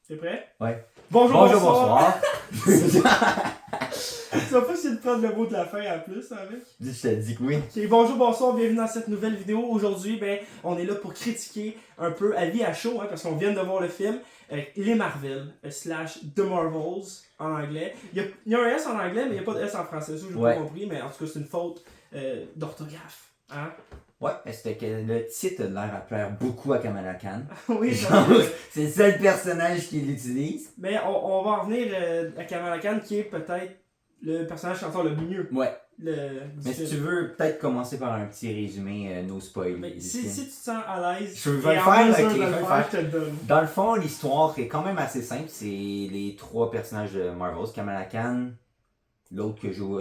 T'es prêt? Ouais. Bonjour, bonsoir. Tu vas pas essayer de prendre le mot de la fin en plus avec? Je te dis que oui. Ok, bonjour, bonsoir, bienvenue dans cette nouvelle vidéo. Aujourd'hui, on est là pour critiquer un peu à vie à chaud, parce qu'on vient de voir le film, les Marvel, slash The Marvels en anglais. Il y a un S en anglais, mais il n'y a pas de S en français. Ça, j'ai pas compris, mais en tout cas, c'est une faute d'orthographe. Hein? Ouais, c'était que le titre a l'air à plaire beaucoup à Kamala Khan. Oui, Genre, c'est le seul personnage qui l'utilise. Mais on va en revenir à Kamala Khan, qui est peut-être le personnage qui entend le mieux. Ouais. Mais si tu veux, peut-être commencer par un petit résumé, no spoil. Mais si tu te sens à l'aise, je vais le faire, je te le donne. Dans le fond, l'histoire est quand même assez simple. C'est les trois personnages de Marvel, Kamala Khan, l'autre que joue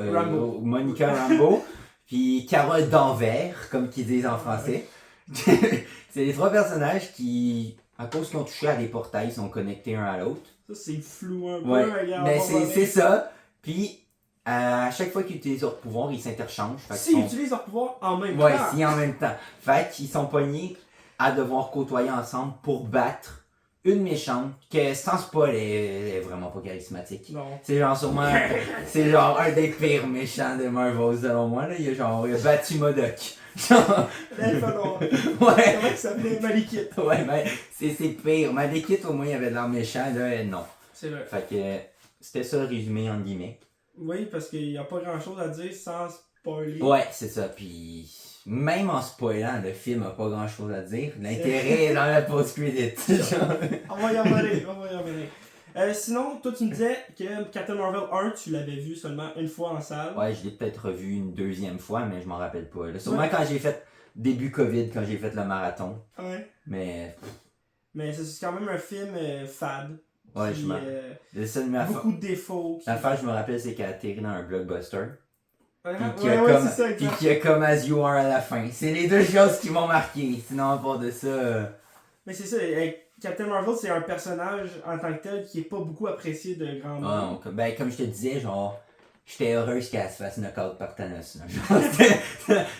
Monica Rambeau, puis Carole Danvers, comme qu'ils disent en français. C'est les trois personnages qui, à cause qu'ils ont touché à des portails, sont connectés un à l'autre. Ça, c'est flou un peu. Ouais, regarde, mais c'est ça. Puis, à chaque fois qu'ils utilisent leur pouvoir, ils s'interchangent. S'ils utilisent leur pouvoir en même temps. Ouais, si en même temps. Fait qu'ils sont pognés à devoir côtoyer ensemble pour battre une méchante que, sans spoil, elle est vraiment pas charismatique. Non. C'est genre sûrement, c'est genre un des pires méchants de Marvel selon moi. Là. Il a battu MODOK. Genre... Elle fait long. Ouais. Comment il s'appelait Malekith? Ouais, mais c'est pire. Malekith, au moins, il avait de l'air méchant. Là, non. C'est vrai. Fait que c'était ça le résumé en guillemets. Oui, parce qu'il n'y a pas grand chose à dire sans spoiler. Ouais, c'est ça. Puis même en spoilant, le film n'a pas grand chose à dire. L'intérêt est dans la post-credit. On va y revenir. Sinon, toi tu me disais que Captain Marvel 1, tu l'avais vu seulement une fois en salle. Ouais, je l'ai peut-être revu une deuxième fois, mais je m'en rappelle pas. Là. Sûrement quand j'ai fait début COVID, quand j'ai fait le marathon. Ouais. Mais c'est quand même un film fade. Ouais, qui, beaucoup de défauts. L'affaire, je me rappelle, c'est qu'elle a atterri dans un blockbuster. Puis qu'il y a comme As You Are à la fin. C'est les deux choses qui m'ont marqué. Sinon, à part de ça. Mais c'est ça, Captain Marvel, c'est un personnage en tant que tel qui est pas beaucoup apprécié de grand monde. Ben, comme je te disais, genre, j'étais heureuse qu'elle se fasse knock-out par Thanos.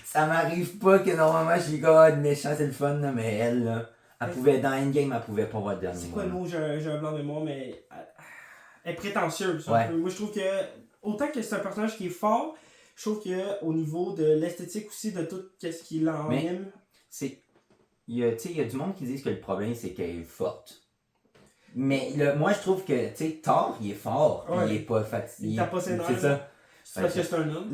Ça m'arrive pas que normalement je suis comme méchant, c'est le fun, là, mais elle, là, elle pouvait, dans Endgame, elle pouvait pas voir le dernier. C'est quoi le mot, j'ai un blanc de mémoire, mais elle est prétentieuse. Ouais. Moi, je trouve que, autant que c'est un personnage qui est fort, je trouve qu'au niveau de l'esthétique aussi, de tout ce qui l'anime. Il y a du monde qui dit que le problème, c'est qu'elle est forte. Mais moi, je trouve que, tu sais, Thor, il est fort, il est pas fatigué. Il tape pas ses nerfs. C'est ça. C'est parce que c'est un homme.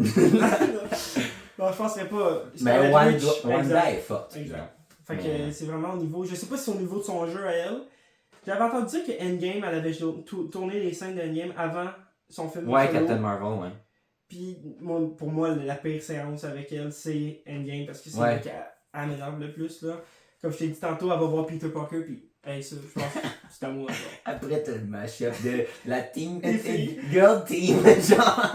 Non, je penserais pas. Mais Wanda est forte. Exact. Fait que c'est vraiment au niveau. Je sais pas si c'est au niveau de son jeu à elle. J'avais entendu dire que Endgame, elle avait tourné les scènes d'Endgame avant son film. Ouais, Captain Marvel, ouais. Puis pour moi, la pire séance avec elle, c'est Endgame parce que c'est là qu'elle m'énerve le plus. Là. Comme je t'ai dit tantôt, elle va voir Peter Parker, puis hey, ça, je pense que c'est à moi. Après, t'as le mash-up de la team, girl team, genre.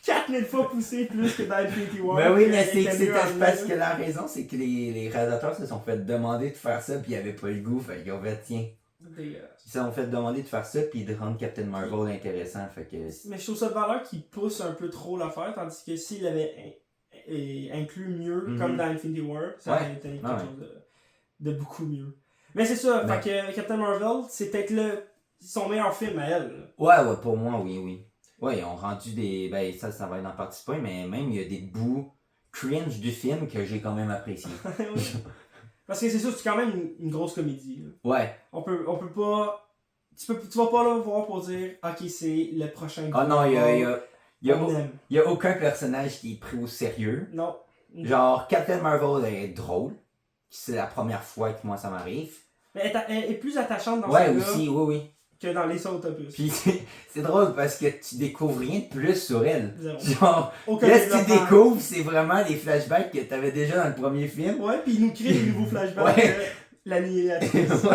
4000 fois poussé plus que dans Infinity War. Mais oui, mais c'est parce que la raison, c'est que les réalisateurs se sont fait demander de faire ça, puis ils avaient pas le goût, fait qu'ils ont fait tiens. Ils se sont fait demander de faire ça, puis de rendre Captain Marvel intéressant, fait que. Mais je trouve ça de valeur qui pousse un peu trop l'affaire, tandis que s'il avait inclus mieux, comme dans Infinity War, ça aurait été quelque chose de beaucoup mieux. Mais c'est ça, fait que Captain Marvel, c'est peut-être son meilleur film à elle. Ouais, pour moi, oui. Ouais, ils ont rendu des. Ben, ça va être dans partie spoil, mais même il y a des bouts cringe du film que j'ai quand même apprécié. Parce que c'est ça, c'est quand même une grosse comédie. Là. Ouais. On peut pas. Tu vas pas le voir pour dire, ok, c'est le prochain. Ah non, il y a aucun personnage qui est pris au sérieux. Non. Genre, Captain Marvel est drôle. C'est la première fois que moi ça m'arrive. Mais elle est plus attachante dans ce aussi, oui. Que dans les autres opus. Puis c'est drôle parce que tu découvres rien de plus sur elle. Zéro. Genre, là ce que tu découvres, c'est vraiment les flashbacks que t'avais déjà dans le premier film. Ouais, puis il nous crée des nouveaux flashbacks de l'annihilatrice.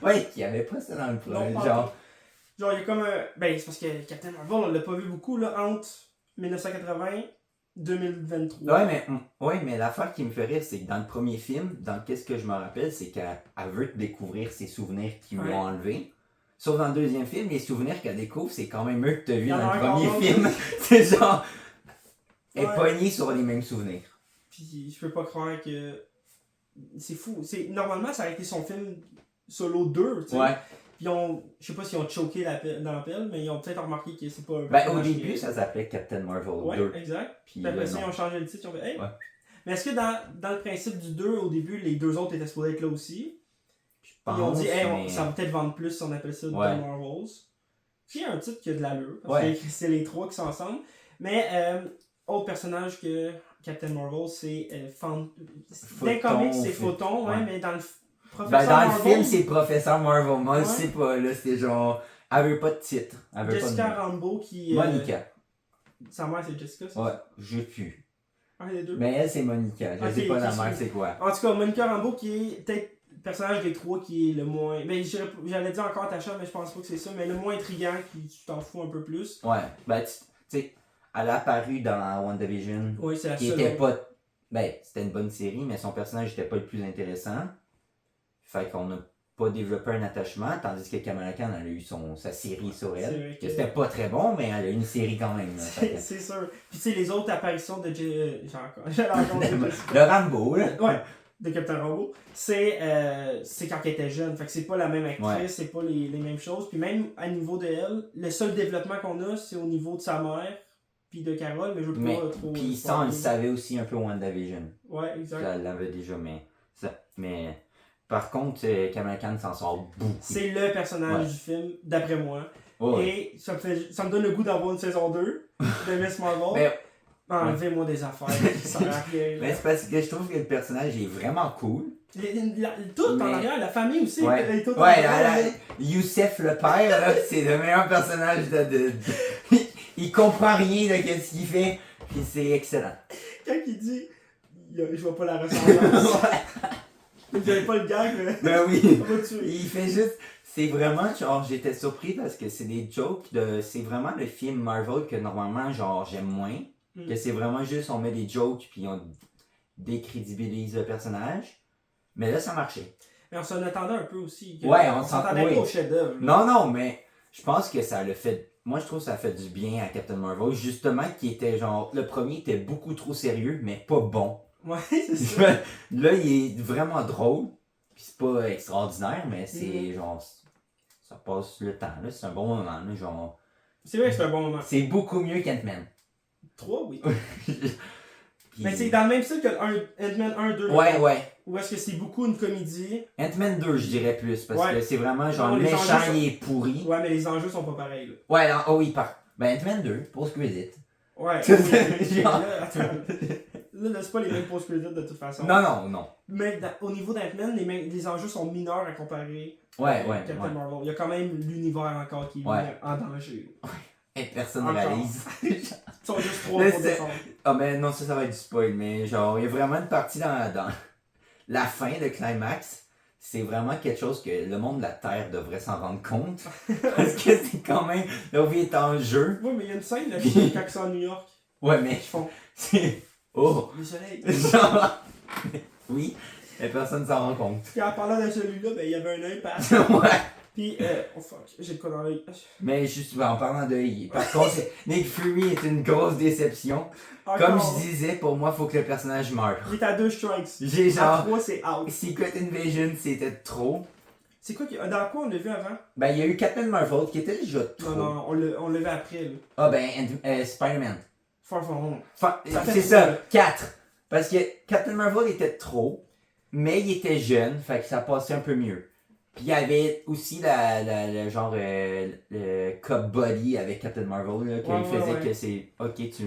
Ouais, qu'il n'y avait pas ça dans le premier. Genre, il y a comme un. Ben, c'est parce que Captain Marvel, on l'a pas vu beaucoup, là, entre 1980 2023. Ouais, mais l'affaire qui me fait rire, c'est que dans le premier film, dans qu'est-ce que je me rappelle, c'est qu'elle veut découvrir ses souvenirs qui lui ont enlevé. Sauf dans le deuxième film, les souvenirs qu'elle découvre, c'est quand même eux que tu as vu dans le premier film. C'est genre. Elle est pognée sur les mêmes souvenirs. Puis je peux pas croire que. C'est fou. Normalement, ça a été son film Solo 2, tu sais. Ouais. Puis je sais pas s'ils ont choqué dans la pelle, mais ils ont peut-être remarqué que c'est pas un Ben, au personnage début, qui- ça s'appelait Captain Marvel Ouais, 2. exact. Puis Puis après là, ça, ils non. ont changé le titre, ils ont fait hey. Ouais. Mais est-ce que dans le principe du 2, au début, les deux autres étaient supposés être là aussi? Je Puis ils ont dit, hey, mais... ça va peut-être vendre plus si on appelle ça Ouais. The Marvels. Qui est un titre qui a de l'allure, parce Ouais. que c'est les trois qui sont ensemble. Mais autre personnage que Captain Marvel, c'est Dans les comics, c'est Photon, ouais, mais dans le Ben, dans Marvel, le film, c'est Professeur Marvel. Moi, Ouais. je sais pas, là, c'était genre... Elle veut pas de titre. Elle veut Jessica pas de... Rambeau qui... Monica. Sa mère, c'est Jessica, c'est Ouais, ça? j'ai pu. Un des deux? Mais elle, c'est Monica. Je Ok, sais pas qui la c'est? mère, c'est quoi. En tout cas, Monica Rambeau qui est peut-être le personnage des trois qui est le moins... Mais j'allais dire encore attachant, mais je pense pas que c'est ça. Mais le moins intriguant, qui tu t'en fous un peu plus. Ouais, ben, tu sais, elle a apparu dans WandaVision. Oui, c'est la Qui seule. était pas... Ben, c'était une bonne série, mais son personnage était pas le plus intéressant. Fait qu'on n'a pas développé un attachement, tandis que Kamala Khan, elle a eu sa série sur C'est elle. vrai Que que- c'était pas très bon, mais elle a eu une série quand même. là. Fait que- C'est sûr. Puis tu sais, les autres apparitions de... J'ai encore Jessica. Le Rambo, là. Ouais, de Captain Rambeau, c'est quand elle était jeune. Fait que c'est pas la même actrice, Ouais. c'est pas les mêmes choses. Puis même à niveau de elle, le seul développement qu'on a, c'est au niveau de sa mère, puis de Carole, mais je veux Mais, pas trop... puis ça, on le savait aussi un peu WandaVision. Ouais, exact. Elle l'avait déjà, mais par contre, Kamala Khan s'en sort beaucoup. C'est le personnage Ouais. du film, d'après moi. Oh, ouais. Et ça me donne le goût d'avoir une saison 2 de Miss Marvel. Mais, Enlevez-moi des affaires qui servent à rien. mais c'est parce que je trouve que le personnage est vraiment cool. Tout en Mais- arrière, la famille aussi. Ouais, elle est toute en ouais arrière. Youssef le père, là, c'est le meilleur personnage de... Il comprend rien de ce qu'il fait, puis c'est excellent. Quand il dit, je vois pas la ressemblance. J'avais pas le gag, mais. Ben oui. On va tuer. Il fait juste... C'est vraiment, genre, j'étais surpris parce que c'est des jokes de... C'est vraiment le film Marvel que normalement, genre, j'aime moins. Que c'est vraiment juste, on met des jokes puis on décrédibilise le personnage. Mais là, ça marchait. Mais on s'en attendait un peu aussi. Ouais, on s'attendait oui. pas au chef-d'œuvre. Non, mais je pense que ça le fait... Moi, je trouve que ça fait du bien à Captain Marvel. Justement, qui était genre... Le premier était beaucoup trop sérieux, mais pas bon. Ouais, c'est ça. Là, il est vraiment drôle. Puis c'est pas extraordinaire, mais c'est genre... Ça passe le temps, là. C'est un bon moment, là. Genre... C'est vrai que c'est un bon moment. C'est beaucoup mieux qu'Ant-Man. 3, oui. Puis- Mais c'est dans le même style que Ant-Man 1, 2. Ouais. Ou est-ce que c'est beaucoup une comédie? Ant-Man 2, je dirais plus, parce Ouais. que c'est vraiment genre Non, le les méchant, enjeux sont- il est pourri. Ouais, mais les enjeux sont pas pareils. Là. Ouais, non, oh oui, Ben, Ant-Man 2, post-credit. Ouais. Ça, oui, c'est genre- là, attends. Là, c'est pas les mêmes post-credits de toute façon. Non. Mais au niveau d'Ant-Man, les enjeux sont mineurs à comparer Ouais, à Captain Marvel. Il y a quand même l'univers encore qui est Ouais. mis en danger. Et personne Encore. réalise. Ils sont juste trois Là, pour c'est- défendre. Ah, ben non, ça va être du spoil, mais genre, il y a vraiment une partie dans la fin, le climax. C'est vraiment quelque chose que le monde de la Terre devrait s'en rendre compte. Parce que c'est quand même. La vie est en jeu. Ouais, mais il y a une scène là, quand ils sont à New York. Ouais, mais Ils font c'est. Oh! le soleil. Genre. Oui, mais personne s'en rend compte. Puis en parlant de celui-là, ben, il y avait un œil par Ouais. Puis, oh fuck, j'ai le quoi dans l'œil. Mais juste en parlant de. Par contre, Nick Fury est une grosse déception. Comme Encore. je disais, pour moi, faut que le personnage meure. Il est à 2 strikes. J'ai À genre. 3, c'est out. Secret Invasion, c'était trop. C'est quoi dans quoi on l'a vu avant? Ben, il y a eu Captain Marvel qui était déjà trop. Non, on l'a vu après. Là. Ah, ben, Spider-Man. Far From Home. Enfin, Ça fait c'est trop, ça, là. 4. Parce que Captain Marvel était trop, mais il était jeune, fait que ça passait un peu mieux. Puis il y avait aussi le genre le cop body avec Captain Marvel, là, qu'il Ouais, faisait ouais. que c'est. Ok, tu.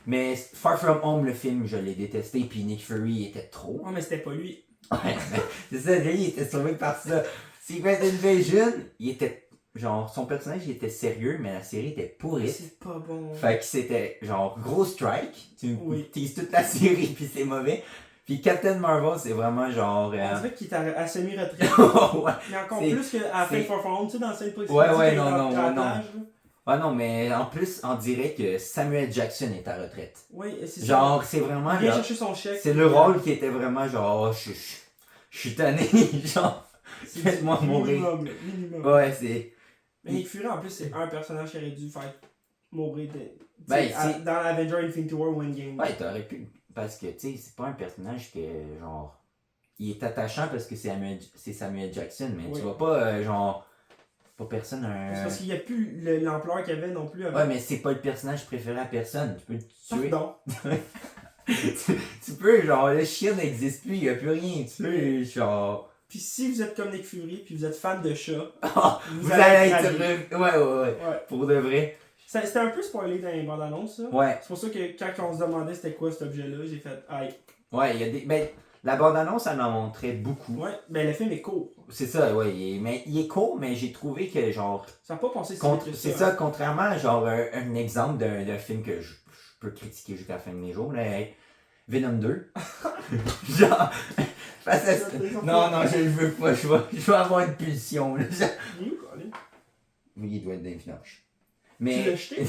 Mais Far From Home, le film, je l'ai détesté, puis Nick Fury était trop. Oh, mais c'était pas lui. Ouais, mais c'est ça, lui, il était sauvé par ça. Secret Invasion, il était. Genre, son personnage, il était sérieux, mais la série était pourrite. C'est pas bon. Fait que c'était genre gros strike, tu Oui. teases toute la série puis c'est mauvais. Puis Captain Marvel c'est vraiment genre... On dirait qu'il est à semi-retraite. ouais. Mais encore C'est- plus qu'à la fin de c'est- Far From Home, tu sais, dans le scène précédente. Ouais, il est non, en non, rattrapage, là. Ah non, mais en plus, on dirait que Samuel Jackson est à retraite. Oui, c'est ça. Genre, c'est vraiment... Il vient genre, chercher son chèque. c'est le rôle qui était vraiment genre... Je suis tanné, genre... C'est faites-moi mourir. Minimum. Ouais, c'est... Mais Nick Fury, en plus, c'est un personnage qui aurait dû faire mourir Ben, dans Avenger Infinity War ou Endgame. Ouais, t'aurais pu... Parce que, tu sais, c'est pas un personnage que, genre... il est attachant parce que c'est Samuel Jackson, mais Oui. tu vois pas, genre, pas personne C'est parce qu'il n'y a plus l'ampleur qu'il y avait non plus avant. Ouais, mais c'est pas le personnage préféré à personne. Tu peux le tuer. Pardon. tu peux, genre, le chien n'existe plus, il n'y a plus rien. Tu peux, genre. Puis si vous êtes comme Nick Fury, puis vous êtes fan de chat, vous allez être. rallier. Ouais. Pour de vrai. C'était un peu spoilé dans les bandes annonces, ça. Ouais. C'est pour ça que quand on se demandait c'était quoi cet objet-là, j'ai fait aïe. Ouais, il y a des. Ben, la bande-annonce, elle m'en montrait beaucoup. Ouais, ben le film est court. C'est ça, ouais. Il est court, mais j'ai trouvé que, genre. Ça n'a pas passé si vite que C'est ça. ça, contrairement à, genre, un exemple d'un film que je peux critiquer jusqu'à la fin de mes jours, là, Venom 2. genre. Non, je le veux pas, je vais avoir une pulsion, là. Il est où, Colin? Oui, il doit être dans les finances. Tu Mais, l'as jeté?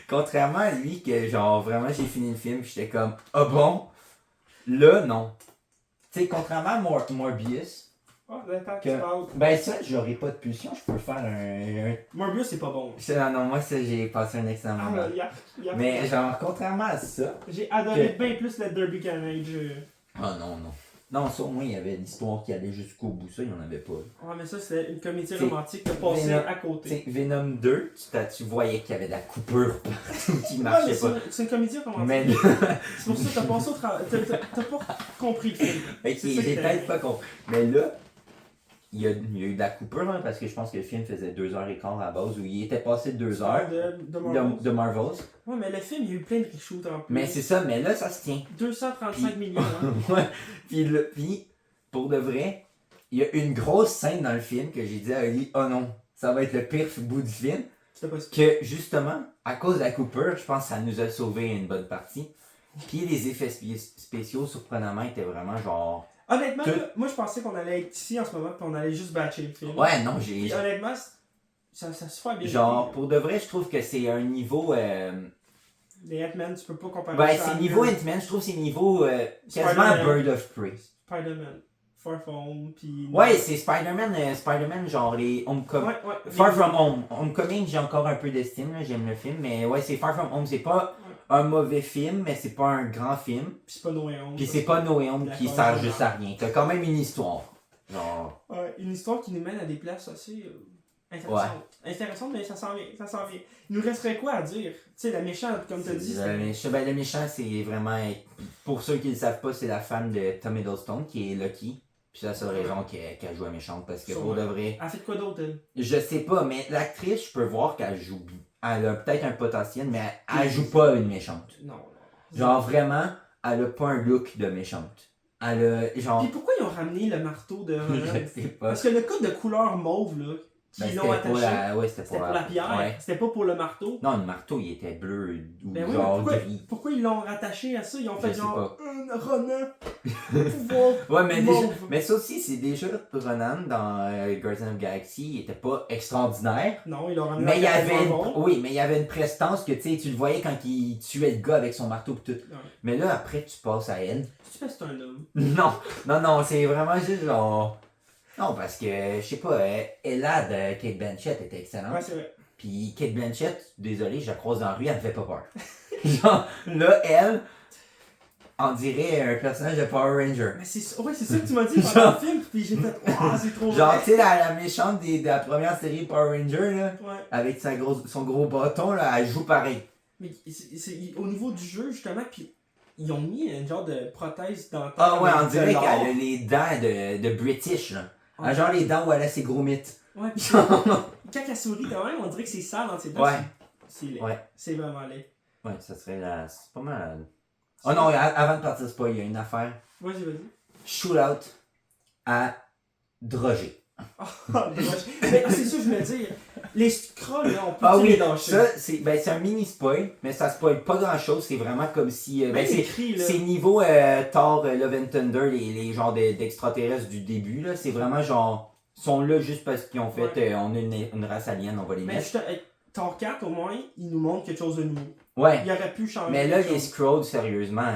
contrairement à lui, que genre vraiment j'ai fini le film, j'étais comme, ah bon? Là, non. Tu sais, contrairement à Morbius, Ah, attends, tu parles. ben ça, j'aurais pas de pulsion, je peux faire un... Morbius, c'est pas bon. Non, moi, ça, j'ai passé un excellent Ah, moment. mais Mais genre, contrairement à ça... j'ai adoré bien plus le Derby Carnage. Ah non. Non, ça au moins, il y avait l'histoire qui allait jusqu'au bout, ça, il n'y en avait pas. Ah, mais ça, c'était une comédie T'sais, romantique de passer Venom- à côté. Tu sais, Venom 2, tu voyais qu'il y avait de la coupure partout qui Ouais, marchait mais pas. c'est une comédie romantique. Mais C'est pour ça que t'as passé au travail. T'as pas compris le film. ok, C'est ça j'ai que peut-être pas compris. Mais là, il y a eu de la coupure, hein, parce que je pense que le film faisait 2h15 à la base, où il était passé 2 heures De Marvel. de Marvels. Ouais, mais le film, il y a eu plein de reshoots en plus. Mais c'est ça, mais là, ça se tient. 235 millions. Hein. Ouais. Puis, pour de vrai, il y a une grosse scène dans le film que j'ai dit à Ali, oh non, ça va être le pire bout du film. C'était pas ça. Que justement, à cause de la coupure, je pense que ça nous a sauvé une bonne partie. Puis les effets spéciaux, surprenamment, étaient vraiment genre. Honnêtement, là, moi je pensais qu'on allait être ici en ce moment, puis on allait juste batcher le film. Ouais, non, Puis honnêtement, ça se fait bien. Genre, pour de vrai, je trouve que c'est un niveau. Les Ant-Man, tu peux pas comparer Ben, ça à c'est niveau Ant-Man, je trouve que c'est niveau quasiment Spider-Man. Bird of Prey. Spider-Man, Far From Home, puis... Ouais, c'est Spider-Man, genre les Homecoming. Ouais. Far From Home. Homecoming, j'ai encore un peu d'estime, là, j'aime le film, mais ouais, c'est Far From Home. C'est pas un mauvais film, mais c'est pas un grand film. Puis c'est pas No Way Home. Puis c'est pas No Way Home qui D'accord, sert juste à rien. T'as quand même une histoire. Genre. Ouais, une histoire qui nous mène à des places assez intéressantes. Intéressantes, mais ça s'en vient. Il nous resterait quoi à dire? Tu sais, la méchante, comme t'as dit, Le méchant, c'est vraiment. Pour ceux qui ne le savent pas, c'est la femme de Tom Hiddleston qui est Lucky. Puis c'est la seule raison qu'elle joue à méchante. Parce que pour de vrai. Elle fait de quoi d'autre, elle? Je sais pas, mais l'actrice, je peux voir qu'elle joue bien. Elle a peut-être un potentiel, mais elle joue pas une méchante. Non. Genre vraiment, elle a pas un look de méchante. Elle a genre. Puis pourquoi ils ont ramené le marteau de Je sais pas. Parce que le code de couleur mauve, là, qu'ils l'ont attaché, c'était c'était pour la pierre, Ouais. c'était pas pour le marteau. Non, le marteau, il était bleu ou Ben oui, genre mais gris. pourquoi ils l'ont rattaché à ça? Ils ont Je fait sais genre un Ronan pouvoir Ouais, mais, mauve. déjà, mais ça aussi, c'est déjà Ronan dans Guardians of the Galaxy, il était pas extraordinaire. Non, ils l'ont ramené Mais il y à avait Marvel. oui, mais il y avait une prestance que tu sais, tu le voyais quand il tuait le gars avec son marteau pis tout. Ouais. Mais là, après, tu passes à elle. Tu fais c'est un homme. Non, c'est vraiment juste genre. Non, parce que, je sais pas, Ella de Kate Blanchett était excellente. Ouais, c'est vrai. Puis Kate Blanchett, désolé, je la croise dans la rue, elle me fait pas peur. Genre, là, elle, on dirait un personnage de Power Ranger. Mais c'est ça que tu m'as dit pendant le film, puis j'ai fait oh, c'est trop Genre, vrai. tu sais, la méchante de la première série Power Ranger, là, Ouais. avec son gros bâton, là, elle joue pareil. Mais c'est au niveau du jeu, justement, puis ils ont mis un genre de prothèse dentaire. Ah ouais, on avec de dirait l'or. qu'elle a les dents de British, là. Ouais. Ah, genre les dents où elle a ses gros mythes. Ouais, pis quand elle sourit quand même, on dirait que c'est sale dans ses dents. Ouais. C'est laid. Ouais. C'est vraiment laid. Ouais, ça serait la... C'est pas mal... Oh non, avant de partir, c'est pas, il y a une affaire. Vas-y. Shootout à Droger. Mais c'est ça que je voulais dire. Les scrolls, là, on peut Ah les oui, lâcher. ça, c'est un mini spoil, mais ça spoil pas grand chose, c'est vraiment comme si... Même écrit, là. c'est niveau Thor, Love and Thunder, les genres d'extraterrestres du début, là, c'est vraiment genre... Ils sont là juste parce qu'ils ont fait... on a une race alien, on va les Mais mettre. Thor 4, au moins, il nous montre quelque chose de nouveau. Ouais, Il aurait pu changer. mais là, quelque les chose. Scrolls, sérieusement,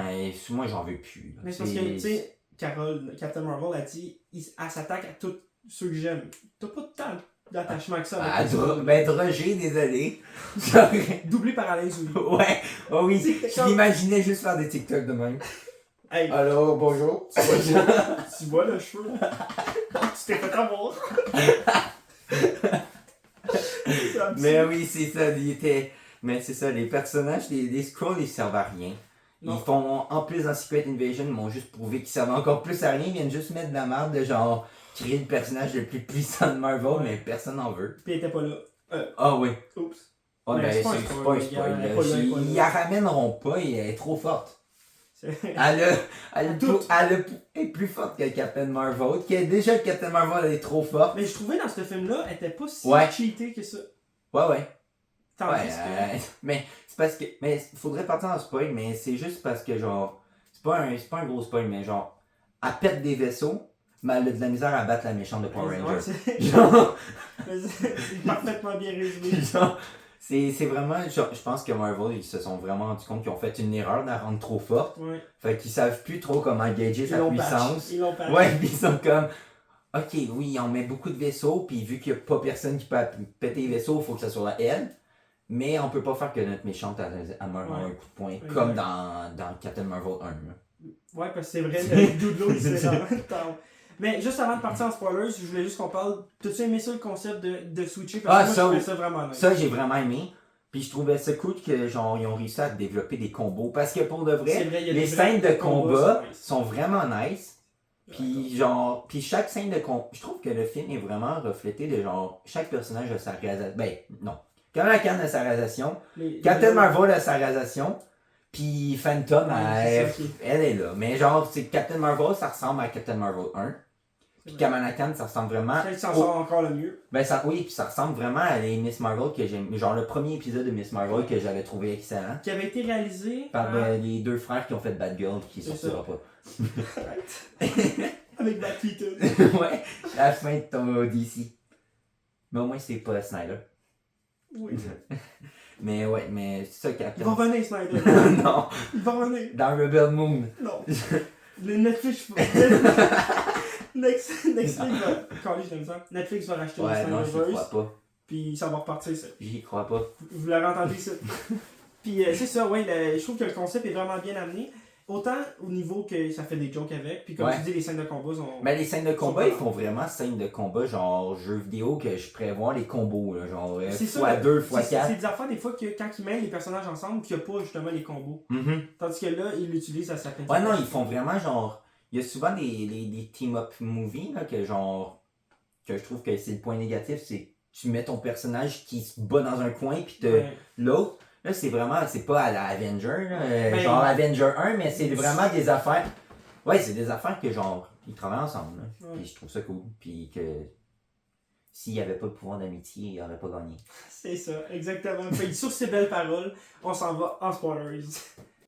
moi, j'en veux plus. Là. Mais c'est parce que, tu sais, Carol, Captain Marvel, a dit elle s'attaque à tous ceux que j'aime. T'as pas tant d'attachement que ça. avec les autres. Droger, désolé. Doublé par Alain Zouli. Ouais, oh oui, C'est je comme- l'imaginais juste faire des TikTok de même. Hey, Alors, bonjour. tu vois le cheveu? Tu t'es fait avoir. Mais oui, c'est ça. Mais c'est ça, les personnages, les Skrulls, ils servent à rien. Non. Ils font, en plus dans Secret Invasion, ils m'ont juste prouvé qu'ils servent encore plus à rien. Ils viennent juste mettre de la merde de genre créer le personnage le plus puissant de Marvel, Ouais. mais personne n'en veut. Puis elle était pas là. Ah oui. Oups. Ouais, Mais ben c'est pas un c'est spoil, pas un les spoil. gars, elle est Là. pas là, elle est pas Ils là. la ramèneront pas, elle est trop forte. Tout. Elle est plus forte que Captain Marvel. Déjà, Captain Marvel elle est trop forte. Mais je trouvais dans ce film-là, elle était pas si Ouais. cheatée que ça. Ouais. Tandis Ouais, que. mais c'est parce que. Mais faudrait partir en spoil, mais c'est juste parce que genre. C'est pas un gros spoil, mais genre. Elle pète des vaisseaux, mais elle a de la misère à battre la méchante de Power Ouais, Ranger. c'est Genre. c'est parfaitement bien résumé. Genre. C'est vraiment. Genre, je pense que Marvel, ils se sont vraiment rendus compte qu'ils ont fait une erreur de la rendre trop forte. Ouais. Fait qu'ils savent plus trop comment gager sa puissance. Ils l'ont patch. Ouais, pis ils sont comme. Ok, oui, on met beaucoup de vaisseaux, puis vu qu'il n'y a pas personne qui peut péter les vaisseaux, il faut que ça soit elle. Mais on peut pas faire que notre méchante elle meurt un coup de poing, Exact. comme dans Captain Marvel 1. Là. Ouais, parce que c'est vrai, le doudou, c'est vraiment tard. Mais juste avant de partir en spoilers, je voulais juste qu'on parle. T'as-tu aimé ça le concept de switcher? Parce que moi, je trouvais ça vraiment nice. Ça, j'ai vraiment aimé. Puis je trouvais ça cool que genre ils ont réussi à développer des combos. Parce que pour de vrai, les scènes de combat sont vraiment nice. Puis genre, puis chaque scène de combat, je trouve que le film est vraiment reflété de genre chaque personnage a sa réalisation. Ben non, Kamala Khan a sa réalisation, Captain Marvel a sa réalisation, puis Phantom elle est là. Mais genre c'est Captain Marvel ça ressemble à Captain Marvel 1. Puis Kamala Khan ça ressemble vraiment. Celle qui s'en sort encore le mieux. Ben ça, oui, puis ça ressemble vraiment à les Miss Marvel que j'aime. Genre le premier épisode de Miss Marvel que j'avais trouvé excellent. Qui avait été réalisé par les deux frères qui ont fait Bad Girl qui sortira pas. Avec Matt Keaton. Ouais, la fin de ton DC. Mais au moins c'est pas Snyder. Oui. Mais ouais, mais c'est ça Captain. Il va revenir Snyder. Non. Il va revenir. Dans Rebel Moon. Non. Le Netflix. Netflix va. Quand je l'aime ça. Netflix va racheter ouais, non, j'y crois pas. Puis ça va repartir ça. J'y crois pas. Vous l'avez entendu ça. Puis c'est ça, ouais, je trouve que le concept est vraiment bien amené. Autant au niveau que ça fait des jokes avec, puis comme tu dis, les scènes de combat sont. Mais les scènes de combat, ils font vraiment scènes de combat, genre jeux vidéo que je prévois les combos, là, genre x2, x4. C'est des affaires des fois que quand ils mêlent les personnages ensemble, qu'il n'y a pas justement les combos. Tandis que là, ils l'utilisent à certaines ouais, non, ils font vraiment genre. Il y a souvent des team-up movies, là, que genre. Que je trouve que c'est le point négatif, c'est tu mets ton personnage qui se bat dans un coin, puis l'autre. Là, c'est vraiment, c'est pas à la Avenger, là, genre Avenger 1, mais c'est vraiment des affaires. Ouais, c'est des affaires que genre, ils travaillent ensemble, là. Puis je trouve ça cool. Puis que s'il n'y avait pas de pouvoir d'amitié, il n'aurait pas gagné. C'est ça, exactement. Fait sur ces belles paroles, on s'en va en spoilers.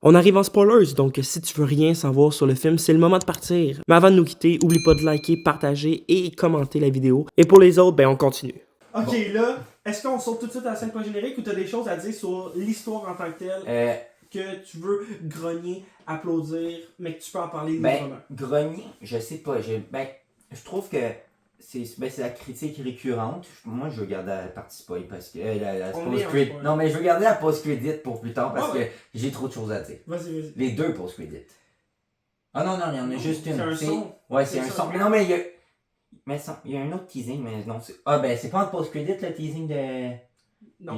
On arrive en spoilers, donc si tu veux rien savoir sur le film, c'est le moment de partir. Mais avant de nous quitter, oublie pas de liker, partager et commenter la vidéo. Et pour les autres, ben on continue. Ok, bon. Là, est-ce qu'on saute tout de suite à la scène post-générique ou t'as des choses à dire sur l'histoire en tant que telle que tu veux grogner, applaudir, mais que tu peux en parler librement? Grogner, je sais pas. Je trouve que c'est la critique récurrente. Moi, je veux garder la partie spoil parce que la post-credit. Non, mais je veux garder la post-credit pour plus tard parce que j'ai trop de choses à dire. Vas-y. Les deux post-credit. Ah non, il y en a juste une. C'est un son. Ouais, c'est un son. Mais non, mais il y a un autre teasing, mais non. C'est pas en post-credit le teasing de. Non.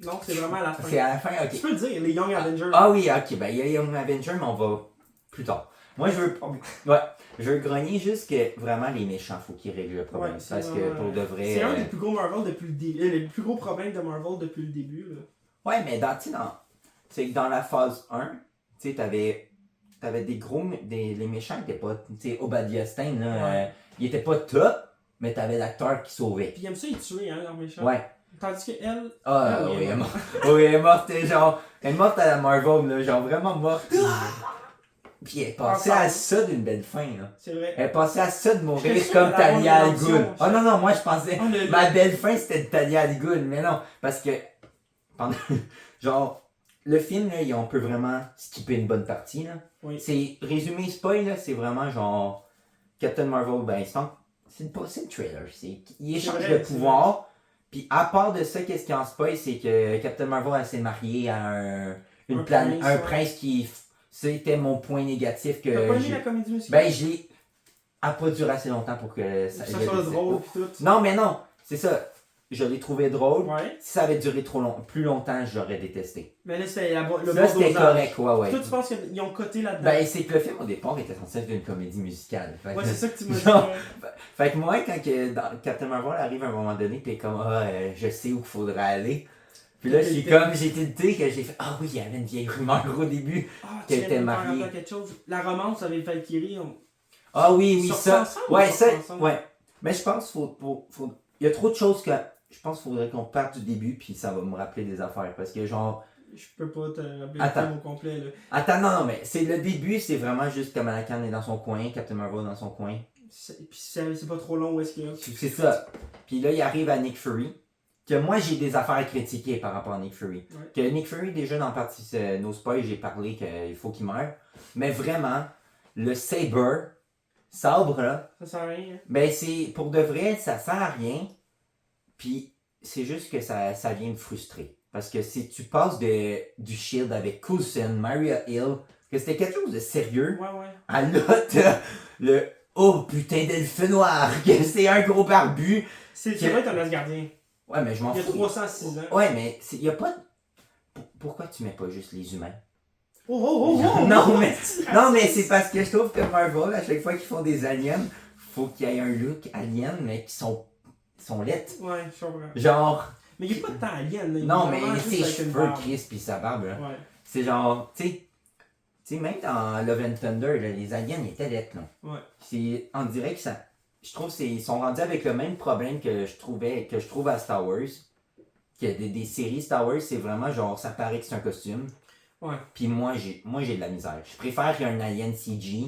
Non, c'est vraiment à la fin. C'est à la fin, ok. Tu peux le dire, les Young Avengers. Ah oui, ok, ben il y a les Young Avengers, mais on va plus tard. Moi, je veux grogner juste que vraiment les méchants, faut qu'ils règlent le problème. Parce que pour de vrai. C'est un des plus gros Marvel depuis le début. Les plus gros problèmes de Marvel depuis le début. Là. Ouais, mais dans la phase 1, tu sais, t'avais des gros. Les méchants étaient pas. Tu sais, Obadiah Stane, là, il était pas top, mais t'avais l'acteur qui sauvait. Puis il aime ça, il tuait, hein, leur méchant. Ouais. Tandis qu'elle. Ah oui, elle est morte. Oui, elle est morte, genre. Elle est morte à la Marvel, là, genre vraiment morte. Puis elle est passée à ça d'une belle fin, là. C'est vrai. Elle est passée à ça de mourir comme Talia al Ghul. Oh non, moi je pensais. Ma belle fin c'était de Talia al Ghul, mais non. Parce que. Genre, le film, là, on peut vraiment skipper une bonne partie, là. Oui. C'est résumé spoil, là, c'est vraiment genre. Captain Marvel, ben, c'est le trailer. Il échange le pouvoir. Puis à part de ça, qu'est-ce qui en spoil, c'est que Captain Marvel elle s'est mariée à un prince qui C'était mon point négatif que. T'as pas aimé la comédie musicale? Ben, j'ai. A pas duré assez longtemps pour que ça soit drôle pis tout. Non, mais non, c'est ça. Je l'ai trouvé drôle. Ouais. Si ça avait duré plus longtemps, j'aurais détesté. Mais là, c'était le bon Là, c'était dosage. correct, ouais. Toi, tu penses qu'ils ont coté là-dedans? Ben, c'est que le film, au départ, était censé être une comédie musicale. Fait Ouais, que- c'est ça que tu m'as dit. Genre, ouais. Fait que moi, quand Captain Marvel arrive à un moment donné, pis comme, je sais où il faudrait aller. Puis là, j'ai tilté que j'ai fait, oui, il y avait une vieille rumeur au début. Ah, qu'elle tu était viens de me faire mariée. rappeler quelque chose. La romance avec Valkyrie, Ah oui, sortent ça. ensemble, Ouais, ils ça. sortent ensemble? Ouais. Mais je pense qu'il il y a trop de choses que. Je pense qu'il faudrait qu'on parte du début, puis ça va me rappeler des affaires. Parce que, genre. Je peux pas te rappeler Attends. le film au complet, là. Attends, non, mais c'est le début, c'est vraiment juste Kamala Khan est dans son coin, Captain Marvel dans son coin. Puis c'est pas trop long où est-ce qu'il y a. C'est ça. Puis là, il arrive à Nick Fury. Que moi, j'ai des affaires à critiquer par rapport à Nick Fury. Ouais. Que Nick Fury, déjà dans partie No Spoil, j'ai parlé qu'il faut qu'il meure. Mais vraiment, le sabre là, Ça sert à rien. ben c'est pour de vrai, ça sert à rien. Puis c'est juste que ça vient me frustrer. Parce que si tu passes du Shield avec Coulson, Maria Hill, que c'était quelque chose de sérieux, Ouais, ouais. à là, t'as le oh putain d'elfe noir, que c'est un gros barbu. C'est vrai, t'es un Asgardien. Ouais, mais je m'en Il y a fous. 306 ans. Ouais, mais il y a pas. Pourquoi tu mets pas juste les humains? Oh! Non, mais c'est parce que je trouve que Marvel, à chaque fois qu'ils font des aliens, faut qu'il y ait un look alien, mais qui sont laids. Ouais, je comprends. Genre. Mais il n'y a pas de temps alien, là. Il Non, est mais vraiment juste ses avec une cheveux, barbe. Chris, pis sa barbe, là. Ouais. C'est genre, tu sais, même dans Love and Thunder, là, les aliens ils étaient laids, là. Ouais. On dirait que ça. Je trouve qu'ils sont rendus avec le même problème que je trouve à Star Wars. Que des séries Star Wars, c'est vraiment genre, ça paraît que c'est un costume. Ouais. Puis moi, j'ai de la misère. Je préfère un alien CG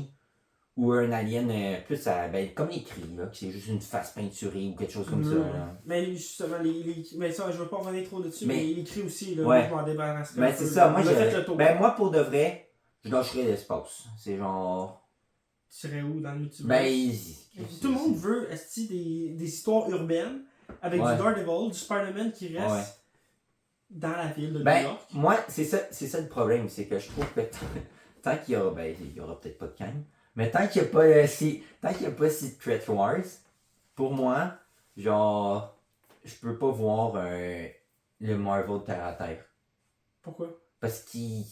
ou un alien plus comme les cris, là, que c'est juste une face peinturée ou quelque chose comme ça. Là. Mais justement, mais ça, je veux pas revenir trop dessus, mais les cris aussi, là, ouais. moi, je m'en débarrasserais. Mais c'est ça, moi, le moi, pour de vrai, je lâcherais l'espace. C'est genre. Tu serais où dans le multivers? Ben, tout le monde veut des histoires urbaines avec du Daredevil, du Spider-Man qui reste dans la ville de New York. Moi, c'est ça le problème, c'est que je trouve que tant qu'il y aura, il y aura peut-être pas de Kang, mais tant qu'il n'y a pas Secret Wars, pour moi, genre, je peux pas voir le Marvel terre à terre. Pourquoi? Parce qu'il.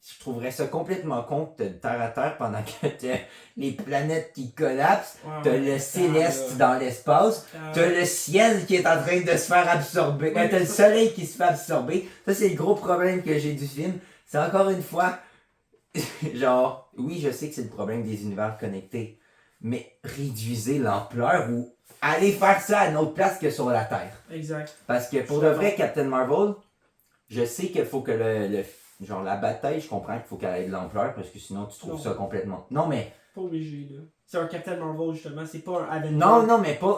Je trouverais ça complètement con de terre à terre pendant que t'as les planètes qui collapsent, t'as le céleste dans l'espace, t'as le ciel qui est en train de se faire absorber, t'as le soleil qui se fait absorber. Ça, c'est le gros problème que j'ai du film. C'est encore une fois, genre, oui, je sais que c'est le problème des univers connectés, mais réduisez l'ampleur ou allez faire ça à une autre place que sur la Terre. Exact. Parce que pour de vrai, Captain Marvel, je sais qu'il faut que genre la bataille, je comprends qu'il faut qu'elle ait de l'ampleur parce que sinon tu trouves ça complètement. Non mais. Pas obligé là. C'est un Captain Marvel justement, c'est pas un Avenger.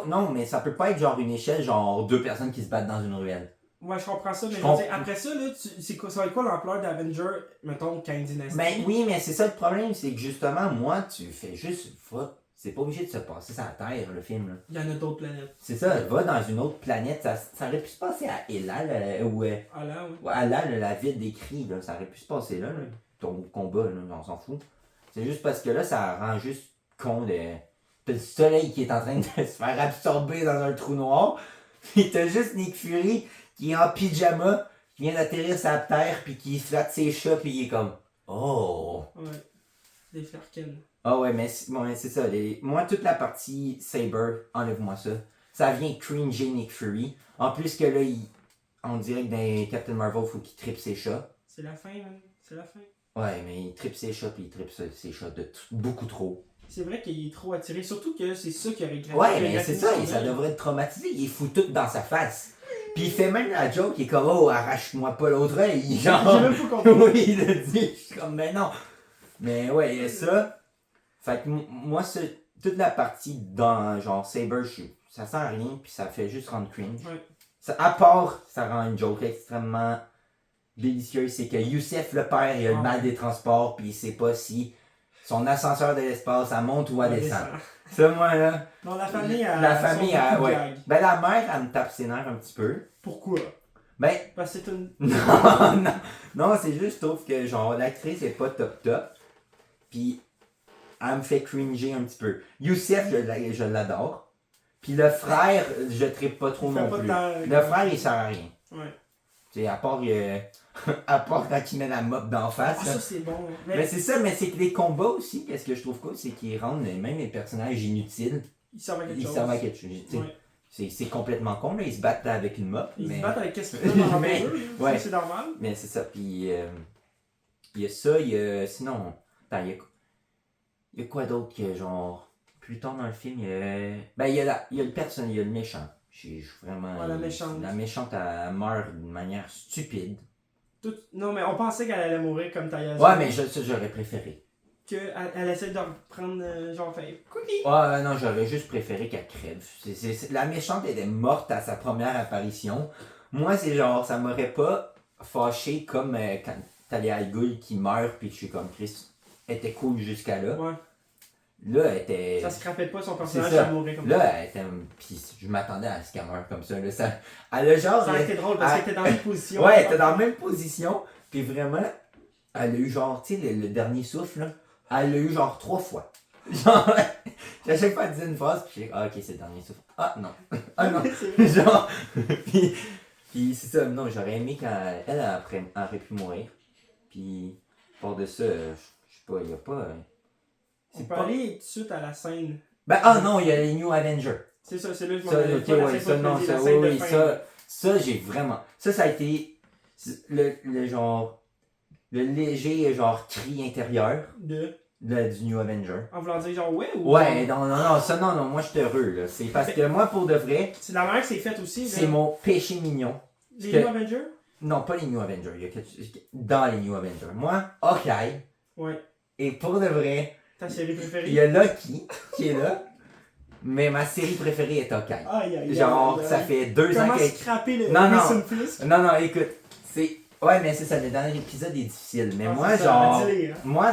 Non mais ça peut pas être genre une échelle, genre deux personnes qui se battent dans une ruelle. Ouais, je comprends ça, mais après ça, là, ça va être quoi l'ampleur d'Avenger, mettons, Kang Dynasty? Mais oui, mais c'est ça le problème, c'est que justement, moi, tu fais juste. C'est pas obligé de se passer sur la Terre, le film. Là. Il y en a d'autres planètes. C'est ça, va dans une autre planète. Ça aurait pu se passer à Elal, ou Alal, la ville des cris, là, ça aurait pu se passer là, ton combat, là, on s'en fout. C'est juste parce que là, ça rend juste con de. T'as le soleil qui est en train de se faire absorber dans un trou noir, pis t'as juste Nick Fury qui est en pyjama, qui vient d'atterrir sur la terre, pis qui flatte ses chats, pis il est comme oh! Ouais, des Flarken. Ah ouais, mais c'est ça. Moi, toute la partie Saber, enlève-moi ça. Ça vient cringer Nick Fury. En plus que là, on dirait que dans Captain Marvel, il faut qu'il trippe ses chats. C'est la fin, man. C'est la fin. Ouais, mais il trippe ses chats, puis il trippe ses chats de beaucoup trop. C'est vrai qu'il est trop attiré, surtout que c'est ça qui avait Ouais, mais c'est ça, et ça devrait être traumatisé. Il fout tout dans sa face. Puis il fait même la joke, il est comme oh, arrache-moi pas l'autre œil. Genre. J'ai même pas compris. Oui, il le dit. Je suis comme, mais non. Mais ouais, il y a ça. Fait que moi, toute la partie dans genre Saber, ça sert à rien, puis ça fait juste rendre cringe. Ouais. Ça, à part, ça rend une joke extrêmement délicieuse, c'est que Youssef le père, il a le mal des transports, puis il sait pas si son ascenseur de l'espace, elle monte ou elle descend. Ça, moi, là. Non, la famille a. Ouais. Ben, la mère, elle me tape ses nerfs un petit peu. Pourquoi? Ben, Parce que c'est une. non, c'est juste, je trouve que genre l'actrice est pas top. Puis elle me fait cringer un petit peu. Youssef, je l'adore. Puis le frère, je trippe pas trop non plus. Le frère, il sert à rien. Ouais. Tu sais, à part quand il met la mop d'en face. Ah, ça c'est bon. Mais c'est ça, mais c'est que les combats aussi, qu'est-ce que je trouve cool, c'est qu'ils rendent même les personnages inutiles. Ils servent à quelque Ils chose. servent à quelque chose. Ouais. C'est complètement con, là. Ils se battent avec une mop. Ils mais... se battent avec qu'est-ce qu'ils font dans Mais- le jeu, ouais. c'est normal. Mais c'est ça. Puis il y a ça, il y a. Sinon. Attends, il y a quoi d'autre que genre. Plus tard dans le film, il y a. Ben, il y a le personnage, il y a le méchant. Je suis vraiment. Ouais, la méchante. La méchante, elle meurt d'une manière stupide. Non, mais on pensait qu'elle allait mourir comme Taya. Ouais, mais ça, j'aurais préféré. Elle essaie de reprendre, genre, fait cookie. Ouais, non, j'aurais juste préféré qu'elle crève. La méchante était morte à sa première apparition. Moi, c'est genre, ça m'aurait pas fâché comme quand Talia al Ghul qui meurt, puis je suis comme Chris, elle était cool jusqu'à là. Ouais. Là, elle était. Ça scrapait pas son personnage C'est ça. à mourir comme ça. Là, elle était. Puis je m'attendais à ce qu'elle meure comme ça. Là, ça... Elle a genre. Ça a été drôle parce qu'elle était dans la même position. Ouais, elle était dans la même position. Puis vraiment, elle a eu genre, tu sais, le dernier souffle, là. Elle l'a eu genre 3 fois. Genre, à chaque fois elle disait une phrase, puis je dis, ah ok, c'est le dernier souffle. Ah non. Ah non. Genre, puis c'est ça, non, j'aurais aimé quand elle aurait pu mourir. Puis, pour de ça, je sais pas, il y a pas. On peut aller tout de suite à la scène. Ben, ah non, il y a les New Avengers. C'est ça, c'est là que je m'en Ça, allais. ok, Pas la ouais, scène ça, non, post-crédit, ça, la scène de oui, fin. ça, j'ai vraiment. Ça a été le genre. Le léger, genre, cri intérieur du New Avenger. En voulant dire genre ouais ou. Ouais, non, ça, non, moi, je suis heureux, là. C'est parce que moi, pour de vrai, C'est la manière que c'est fait aussi. c'est mon péché mignon. Les que- New Avengers? Non, pas les New Avengers. Dans les New Avengers. Moi, Hawkeye. Ouais. Et pour de vrai, Ta série préférée? il y a Loki qui est là. Mais ma série préférée est Hawkeye. Aïe, aïe, Genre, aïe, aïe. ça fait 2 ans Comment que. scraper le Non, non. Wilson Fisk? Non, écoute. C'est. Ouais, mais c'est ça, le dernier épisode est difficile. Mais Ah, moi, c'est ça, genre. dis-les, hein. Moi,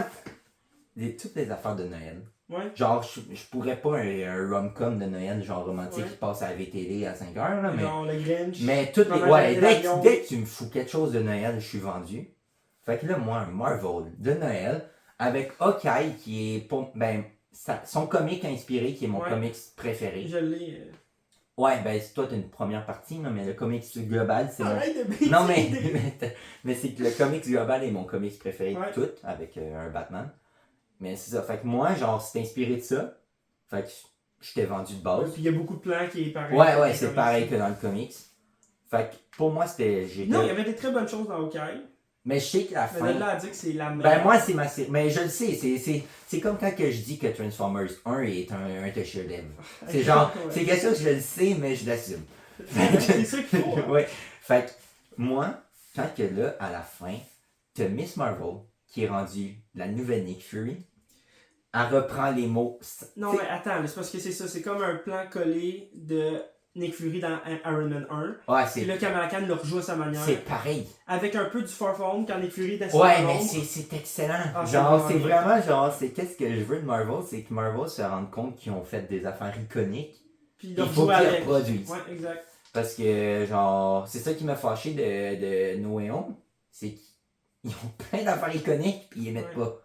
toutes les affaires de Noël. Ouais. Genre, je pourrais pas un rom-com de Noël, genre romantique, Ouais. qui passe à la VTL à 5h, là, mais. Genre le Grinch. Mais toutes les. Maman, Ouais, j'ai dès l'avion. que tu me fous quelque chose de Noël, je suis vendu. Fait que là, moi, un Marvel de Noël, avec Hawkeye, qui est. Ben, son comic inspiré, qui est mon Ouais. comic préféré. Je l'ai. Ouais, ben, toi, t'as une première partie, là, mais le comic global, c'est mon. Arrête de bêtiser. Non, mais c'est que le comics global est mon comics préféré Ouais. de tout, avec un Batman. Mais c'est ça. Fait que moi, genre, c'est inspiré de ça. Fait que je t'ai vendu de Ouais, base. puis il y a beaucoup de plans qui est pareil. Ouais, c'est pareil que dans le comics. Fait que pour moi, c'était. Non, il y avait des très bonnes choses dans Hawkeye. Mais je sais que la Mais fin. de là à dire que c'est la meilleure. Ben, moi, c'est ma série. Mais je le sais, c'est comme quand que je dis que Transformers 1 est un Tesher Dev. C'est genre, Ouais. c'est quelque chose que je le sais, mais je l'assume. C'est ça qu'il faut. Hein. Ouais. Fait que moi, quand que là, à la fin, t'as Miss Marvel qui est rendue la nouvelle Nick Fury, elle reprend les mots. Non, C'est- mais attends, mais c'est parce que c'est ça. C'est comme un plan collé de Nick Fury dans Iron Man 1. Ouais, Et c'est là, Kamala Khan le rejoue à sa manière. c'est pareil. Avec un peu du Far From Home quand Nick Fury était Ouais, sur mais l'ombre. c'est excellent. Ah, c'est genre, vraiment c'est bien. vraiment genre, c'est qu'est-ce que je veux de Marvel, c'est que Marvel se rende compte qu'ils ont fait des affaires iconiques. Puis Il le faut rejoue qu'ils avec. reproduisent. Ouais, exact. Parce que, genre, c'est ça qui m'a fâché de No Way Home, c'est qu'ils ont plein d'affaires iconiques, puis ils les mettent Ouais. pas.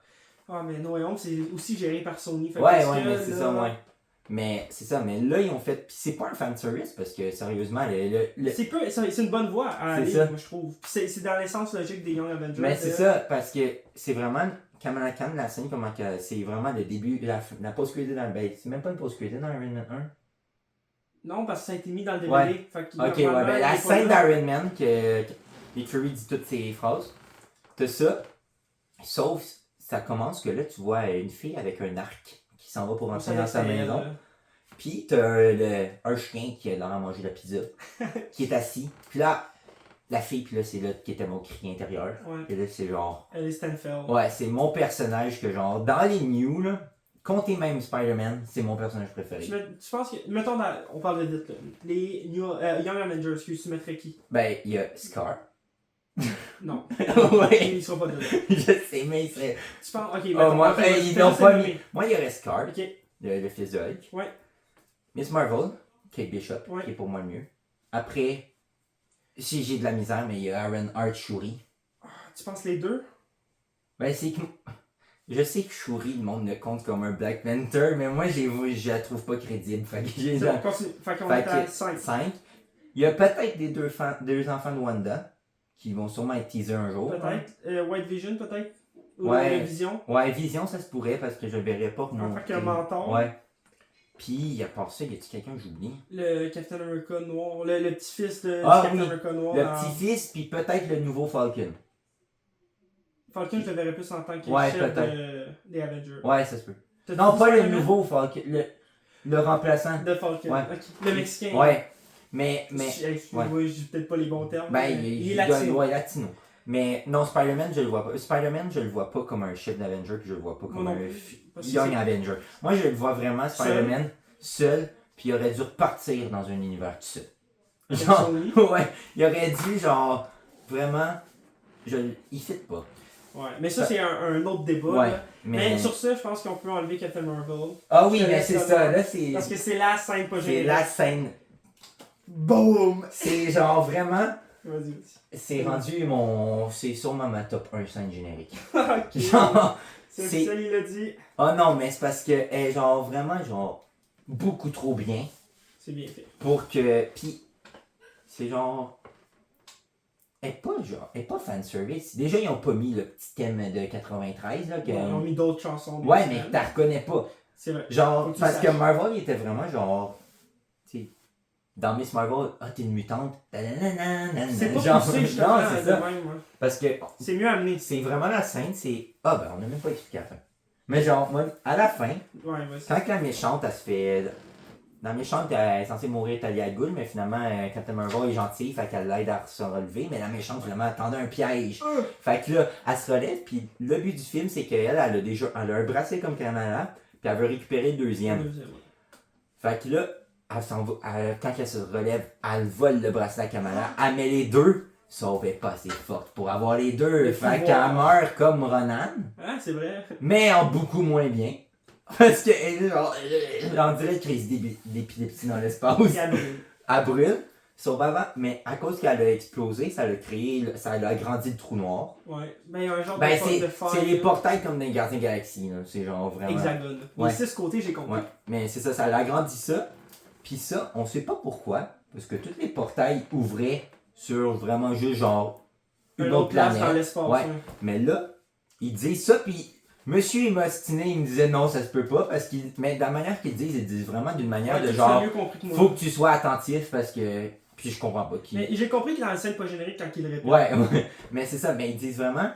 Ah, mais No Way Home, c'est aussi géré par Sony. Fait que Ouais, parce que, mais c'est là, ça, ouais. Mais c'est ça, mais là, ils ont fait. Puis c'est pas un fanservice, parce que sérieusement, C'est une bonne voie à C'est aller, ça. moi, je trouve. Puis c'est dans l'essence logique des Young Avengers. Mais c'est ça, parce que c'est vraiment. Kamala Khan, la scène, comment que. C'est vraiment le début, la post-credit dans le. Ben, c'est même pas une post-credit dans Iron Man 1. Non, parce que ça a été mis dans le DVD. Ouais. Fait que, Ok, ouais, normalement, ben il la est pas scène là. d'Iron Man, que Nick Fury dit toutes ses phrases, t'as ça, sauf ça commence que là, tu vois une fille avec un arc qui s'en va pour On rentrer savait dans que sa c'était maison. elle, Puis t'as un chien qui a l'air à manger la pizza, qui est assis. Puis là, la fille, puis là, c'est là qui était mon cri intérieur. Ouais. Puis là, c'est genre. Elle est Stanfield. Ouais, c'est mon personnage que genre, dans les New, là, comptez même Spider-Man, c'est mon personnage préféré. Tu penses que. Mettons, on parle de vite, là. Les Young Avengers, tu mettrais qui? Ben, il y a Scar. Non. Ouais. Ils seront pas dedans. Je sais, mais c'est. Tu penses. Ok, Oh, mettons, moi, ok, ben, je ils te l'ont laisse pas nommer. mis. Moi, il y aurait Scar, Ok. le fils de Hulk. Ouais. Miss Marvel, Kate Bishop, Ouais. qui est pour moi le mieux. Après, Si j'ai de la misère, mais il y a Aaron Shuri. Tu penses les deux? Ben, c'est que. Je sais que Shuri, le monde le compte comme un Black Panther, mais moi, je la trouve pas crédible. Fait que j'ai C'est bon, continue. Fait qu'on est à 5. 5. Il y a peut-être les deux enfants de Wanda, qui vont sûrement être teasés un jour. Peut-être. White Vision, peut-être? Ou Ouais. Vision? Ouais, Vision, ça se pourrait, parce que je le verrais pas mon. Avec un menton. Ouais. Puis, à part ça, y a-t-il quelqu'un que j'oublie? Le Captain America noir, le petit-fils de Ah, Captain oui. America noir. Le petit-fils, puis peut-être le nouveau Falcon. Falcon, je le verrais plus en tant que Ouais, chef peut-être. des Avengers. Ouais, ça se peut. T'as Non, dit pas le Spider-Man? nouveau Falcon, le remplaçant. De Falcon. Ouais. Ok. Le Mexicain. Ouais. Mais Excuse-moi, je dis peut-être pas les bons termes. ben, mais il est donne- latino. ouais, latino. Mais non, Spider-Man, je le vois pas. Spider-Man, je le vois pas comme un chef d'Avenger, puis je le vois pas comme Moi un non plus. Parce que young c'est- Avenger. Moi, je le vois vraiment, Spider-Man, seul, puis il aurait dû repartir dans un univers tout seul. Avec Genre, Sony. ouais, il aurait dû, genre, vraiment, il fit pas. Ouais, mais ça, c'est un autre débat. Ouais, là. mais... Mais sur ça, je pense qu'on peut enlever Captain Marvel. Ah oui, Je mais laisse c'est ça ça, là. là, c'est... Parce que c'est la scène pas C'est générique. la scène. Boom! C'est genre vraiment... Vas-y, C'est rendu mon... C'est sûrement ma top 1 scène générique. vas-y. Ok. Genre... C'est c'est- ça, il l'a dit. Oh non, mais c'est parce que elle est genre vraiment genre beaucoup trop bien C'est bien fait. pour que... Puis c'est genre... Elle est pas fanservice. Déjà, ils ont pas mis le petit thème de 93, là. Que... Ils ont mis d'autres chansons. bien Ouais, sûr. mais t'as reconnais pas. C'est vrai. Faut Genre, que tu parce que saches. Marvel, il était vraiment genre... Tu sais, dans Miss Marvel, ah, t'es une mutante. C'est pas genre, poussé, non, justement, c'est de ça. même. Ouais. Parce que C'est mieux amené. c'est vraiment la scène, c'est... Ah, ben, on a même pas expliqué à la fin. Mais genre, moi, à la fin, Ouais, vas-y. quand la méchante, elle se fait... La méchante, elle est censée mourir Talia al Ghul, mais finalement, Captain Marvel est gentille, fait qu'elle l'aide à se relever, mais la méchante, finalement, elle tendait un piège. Fait que là, elle se relève, puis le but du film, c'est qu'elle, elle a un bracelet comme Kamala, puis elle veut récupérer le deuxième. Deuxième, ouais. Fait que là, quand elle se relève, elle vole le bracelet à Kamala, elle met les deux, sauf qu'elle est pas assez forte pour avoir les deux. Le Fait pouvoir. qu'elle meurt comme Ronan, Ah, c'est vrai. mais en beaucoup moins bien. Parce qu'elle, genre, on dirait une crise d'épilepsie dans l'espace. Gabriel. Elle brûle, sauf avant, mais à cause qu'elle a explosé, ça a agrandi le trou noir. Ouais. Ben, il y a un genre Ben, de fire. c'est les portails comme dans les Gardiens de la Galaxie, là. C'est genre vraiment. Hexagone. Ouais. Les 6 côtés, j'ai compris. Ouais, mais c'est ça, ça a agrandi ça. Puis ça, on sait pas pourquoi, parce que tous les portails ouvraient sur vraiment juste genre une autre place dans planète. l'espace. Ouais. Ouais. Mais là, ils disent ça, puis monsieur il m'a ostiné, il me disait non, ça se peut pas, parce qu'il. Mais de la manière qu'ils disent, ils disent vraiment d'une manière Ouais, de tu genre. l'as mieux compris que moi. Faut que tu sois attentif parce que. Puis je comprends pas qui. Mais j'ai compris que dans la scène pas générique, quand il le répète. Ouais, ouais. Mais c'est ça, mais ils disent vraiment.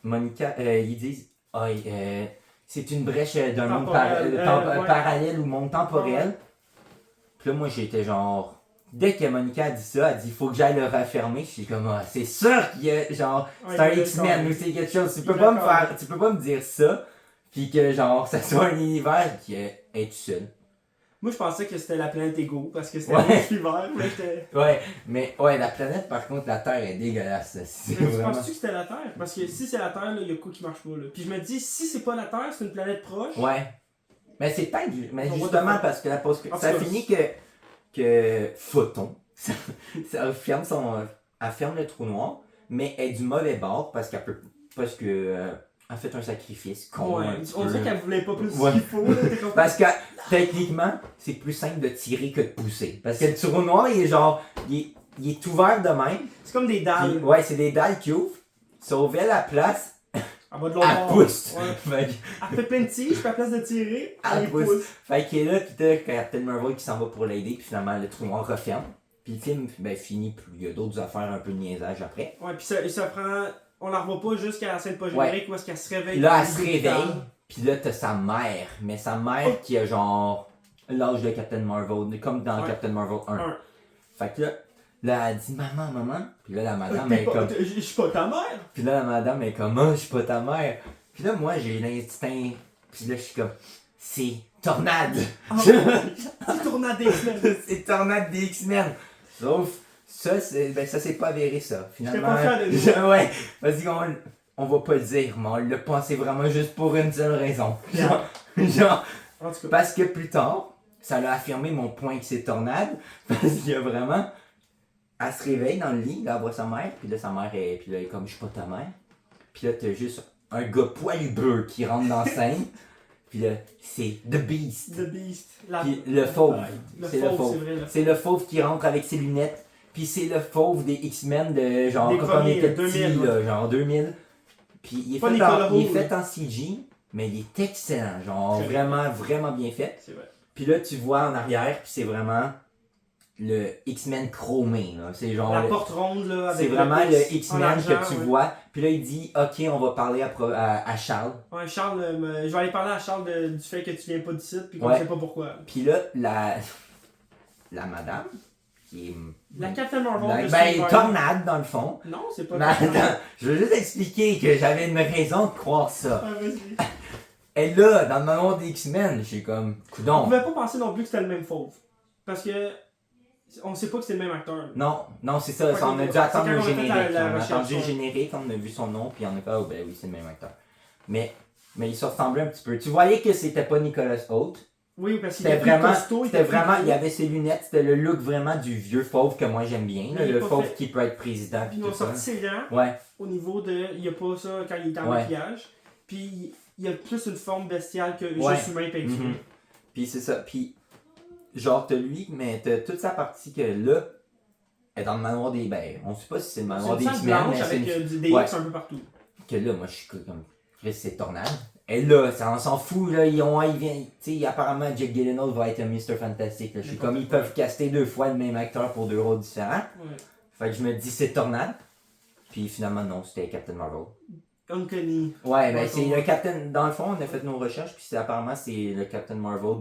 Monica, ils disent. Ah, c'est une brèche d'un monde Temporel, ouais. parallèle ou monde temporel. Ouais. Puis là, moi j'étais genre. Dès que Monica a dit ça, elle dit faut que j'aille le raffermer. Je suis comme, ah, c'est sûr qu'il y a. Genre, Ouais, c'est un il est X-Men d'accord. ou c'est quelque chose. Tu Il peux est pas me d'accord. faire. Tu peux pas me dire ça. Puis que genre, ça soit un univers qui est tout seul. Moi, je pensais que c'était la planète Ego parce que c'était Ouais. un l'hiver. Mais j'étais. Ouais, mais ouais, la planète par contre, la Terre est dégueulasse. C'est Mais tu vraiment. penses-tu que c'était la Terre? Parce que si c'est la Terre, il y a quoi qui marche pas. Là. Puis je me dis, si c'est pas la Terre, c'est une planète proche. Ouais. Mais c'est peut-être. Mais On va justement te- parce que la pause. En Ça tout cas, finit que Photon. Ça ferme elle ferme le trou noir, mais elle est du mauvais bord parce qu'elle peut. Parce que. Elle fait un sacrifice. Con, Ouais, un petit on peu. dirait qu'elle voulait pas plus Ouais. qu'il faut. Là, t'es compris? Parce que techniquement, c'est plus simple de tirer que de pousser. Parce que le trou noir, il est genre. Il est ouvert de même. C'est comme des dalles. Puis, ouais, c'est des dalles qui ouvrent. Sauf elle, la place, Elle va de l'autre elle bord. pousse. Ouais. Fait que- Elle fait plein de tiges, puis à la place de tirer, elle les pousse. pousse. Fait qu'il est là, puis t'as Captain Marvel qui s'en va pour l'aider, puis finalement le trou noir referme. Puis le film finit, puis il y a d'autres affaires un peu de niaisage après. Ouais, puis ça prend. On la revoit pas jusqu'à la scène pas générique où est-ce qu'elle se réveille. Puis là, dans elle se l'hôpital. réveille, puis là t'as sa mère, mais sa mère qui a genre l'âge de Captain Marvel, comme dans Ouais. Captain Marvel 1. Un. Fait que là, elle dit maman, puis là la madame est comme. Je suis pas ta mère! Puis là la madame est comme, oh, je suis pas ta mère. Puis là, moi j'ai l'instinct, puis là je suis comme, c'est Tornade! Oh, c'est tournade des semaines! C'est Tornade des X-Men. Sauf, ça s'est pas avéré ça. Finalement, pas fier de ouais, parce qu'on va pas le dire, mais on l'a pensé vraiment juste pour une seule raison. Genre, En tout cas, parce que plus tard, ça l'a affirmé mon point que c'est Tornade, parce qu'il y a vraiment elle se réveille dans le lit, là, elle voit sa mère, puis là, sa mère est, puis là, elle est comme, je suis pas ta mère. Puis là, t'as juste un gars poilu bleu qui rentre dans la scène, puis là, c'est The Beast. The Beast. Puis le fauve, Le c'est le fauve, fauve. c'est vrai. C'est le fauve qui rentre avec ses lunettes, puis c'est le fauve des X-Men de genre, Des quand on premiers, était 2000, petit, ouais. là, genre 2000. Puis il est, Pas fait Nicolas en, il est Roux, fait en CG, mais il est excellent, genre C'est vraiment, vraiment bien fait. C'est vrai. Puis là, tu vois en arrière, puis c'est vraiment le X-Men chromé. Là. C'est genre. La porte ronde, là, avec C'est vraiment X le en X-Men argent, que tu ouais. vois. Puis là, il dit ok, on va parler à Charles. Ouais, Charles, je vais aller parler à Charles du fait que tu viens pas d'ici, puis qu'on Ouais. sait pas pourquoi. Puis là, la madame, qui est. La Captain Marvel. de Ben, Steve tornade dans le fond. Harvey. Non, c'est pas Mais attends, je veux juste expliquer que j'avais une raison de croire ça. Ah, vas-y. Elle là, dans le monde des X-Men, j'ai comme. On Coudon. pouvait pas penser non plus que c'était le même fauve. Parce que. On sait pas que c'est le même acteur. Non, c'est ça, Ouais, on a dû c'est attendre quand le on a fait générique. la On a recherche, attendu le ouais. générique, on a vu son nom, puis on a fait, oh ben oui, c'est le même acteur. Mais il se ressemblait un petit peu. Tu voyais que c'était pas Nicolas Hoult. Oui, parce qu'il C'était était plus vraiment, costaud. c'était était plus vraiment, gros. il avait ses lunettes, c'était le look vraiment du vieux fauve que moi j'aime bien, là, Mais il est le pas fauve fait. qui peut être président Puis puis ils ont tout ça. sorti ses dents Ouais, au niveau de. Il y a pas ça quand il est en Ouais. maquillage. Puis il y a plus une forme bestiale que Ouais. juste humain peinturé. Mhm. Puis c'est ça, puis genre t'as lui, mais t'as toute sa partie que là, est dans le manoir des, ben, on sait pas si c'est le C'est manoir une des salle X-Men, mais blanche c'est avec une... des Ouais. X un peu partout. Que là, moi je suis comme, Chris, c'est Tornade. Et là, ça, on s'en fout, là, il vient, tu sais, apparemment Jake Gyllenhaal va être un Mr. Fantastic, là. Je suis comme, ils peuvent caster 2 fois le même acteur pour 2 rôles différents. Ouais. Fait que je me dis, c'est Tornade. Puis finalement, non, c'était Captain Marvel. Uncanny. Ouais, ben Ouais, c'est ouais. le Captain, dans le fond, on a fait nos recherches, puis apparemment, c'est le Captain Marvel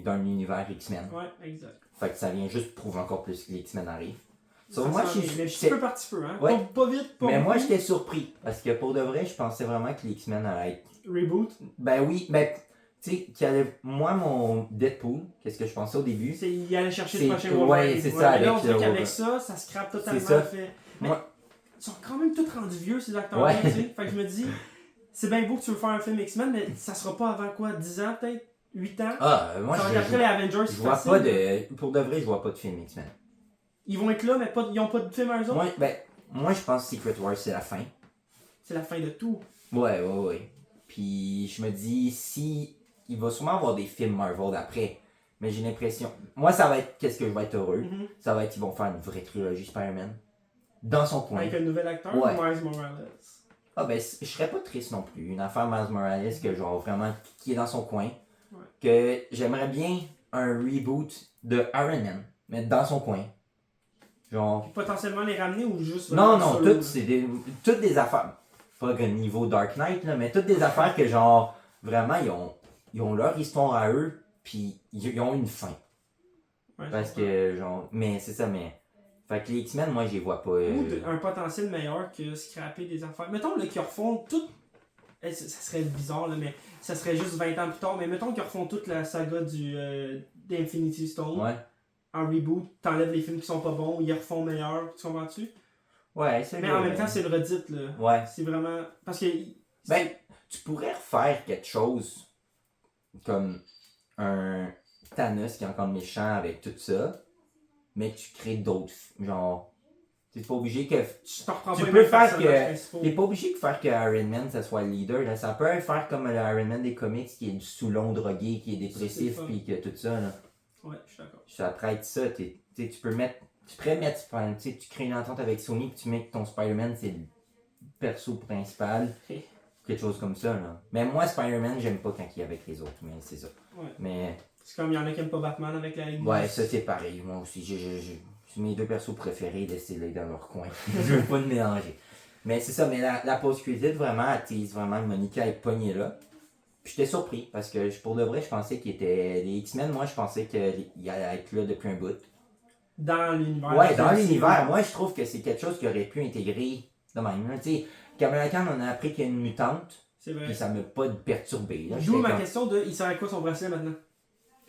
d'un univers X-Men. Ouais, exact. Fait que ça vient juste prouver encore plus que les X-Men arrivent. Ça Sauf moi, sent bien. Mais petit peu par petit peu, hein. Ouais. Pas vite, pas Mais moi, beaucoup. j'étais surpris, parce que pour de vrai, je pensais vraiment que les X-Men allaient être... Reboot. Ben oui, ben, tu sais, qu'il allait... Moi, mon Deadpool, qu'est-ce que je pensais au début? C'est, il allait chercher C'est- le prochain ouais, Wolverine. c'est ça, mais là, avec on dirait le qu'avec Wolverine. ça, ça scrape totalement C'est ça. le fait. Mais Moi- ils sont quand même tous rendus vieux, ces acteurs-là, Ouais. tu sais. Fait que je me dis, c'est bien beau que tu veux faire un film X-Men, mais ça sera pas avant quoi, 10 ans peut-être? 8 ans? Ah, moi, ça va être après les Avengers, je c'est vois facile. pas de... Pour de vrai, je vois pas de film X-Men. Ils vont être là, mais ils ont pas de film à eux autres. Moi, ben, moi, je pense que Secret Wars, c'est la fin. C'est la fin de tout. Ouais. Puis je me dis, si il va sûrement avoir des films Marvel après, mais j'ai l'impression, moi ça va être, qu'est-ce que je vais être heureux, Mhm. ça va être, ils vont faire une vraie trilogie Spider-Man, dans son coin. Avec un nouvel acteur, Ouais. Miles Morales. Ah ben, je serais pas triste non plus, une affaire Miles Morales que genre vraiment, qui est dans son coin, Ouais. que j'aimerais bien un reboot de Iron Man, mais dans son coin. Genre, Potentiellement les ramener ou juste. non, vraiment solo? toutes des affaires, pas que niveau Dark Knight, là, mais toutes des affaires que genre, vraiment, ils ont leur histoire à eux, puis ils ont une fin. Ouais, Parce je comprends. que, genre, mais c'est ça, mais. Fait que les X-Men, moi, je les vois pas. Ou un potentiel meilleur que scraper des affaires. Mettons là, qu'ils refont tout. Ça serait bizarre, là, mais ça serait juste 20 ans plus tard. Mais mettons qu'ils refont toute la saga d'Infinity Stone Ouais. en reboot. T'enlèves les films qui sont pas bons, ils refont meilleurs. Tu comprends-tu? Ouais, c'est Mais vrai, en même temps, c'est le redit. Là. Ouais. C'est vraiment. Parce que. Ben, tu pourrais refaire quelque chose comme un Thanos qui est encore méchant avec tout ça, mais tu crées d'autres. Genre. T'es pas obligé que. Tu t'en reprends Tu pas les peux mêmes faire personnages que- principaux. T'es pas obligé de faire que Iron Man ça soit le leader. Là. Ça peut faire comme le Iron Man des comics qui est du Soulon drogué, qui est dépressif, Ça, c'est puis que tout ça. Là. Ouais, je suis d'accord. Ça traite ça. Tu pourrais mettre. Tu crées une entente avec Sony, puis tu mets que ton Spider-Man c'est le perso principal. Ok. Quelque chose comme ça. Là. Mais moi, Spider-Man, j'aime pas quand il est avec les autres, mais c'est ça. Ouais. Mais C'est comme il y en a qui aiment pas Batman avec la Ligue. ouais, ça c'est pareil. Moi aussi, c'est mes 2 persos préférés, laissez-les dans leur coin. Je veux pas le mélanger. Mais c'est ça, mais la post-credit, vraiment, elle tease vraiment que Monica est pognée là. Puis j'étais surpris, parce que pour de vrai, je pensais qu'il était. Les X-Men, moi, je pensais qu'il allait être là depuis un bout. Dans l'univers. Ouais, dans l'univers, moi, je trouve que c'est quelque chose qui aurait pu intégrer de même. Tu sais, Kamala Khan, on a appris qu'il y a une mutante, C'est vrai. puis ça m'a pas perturbé. Là. D'où J'étais ma comme, question de il sert à quoi son bracelet maintenant?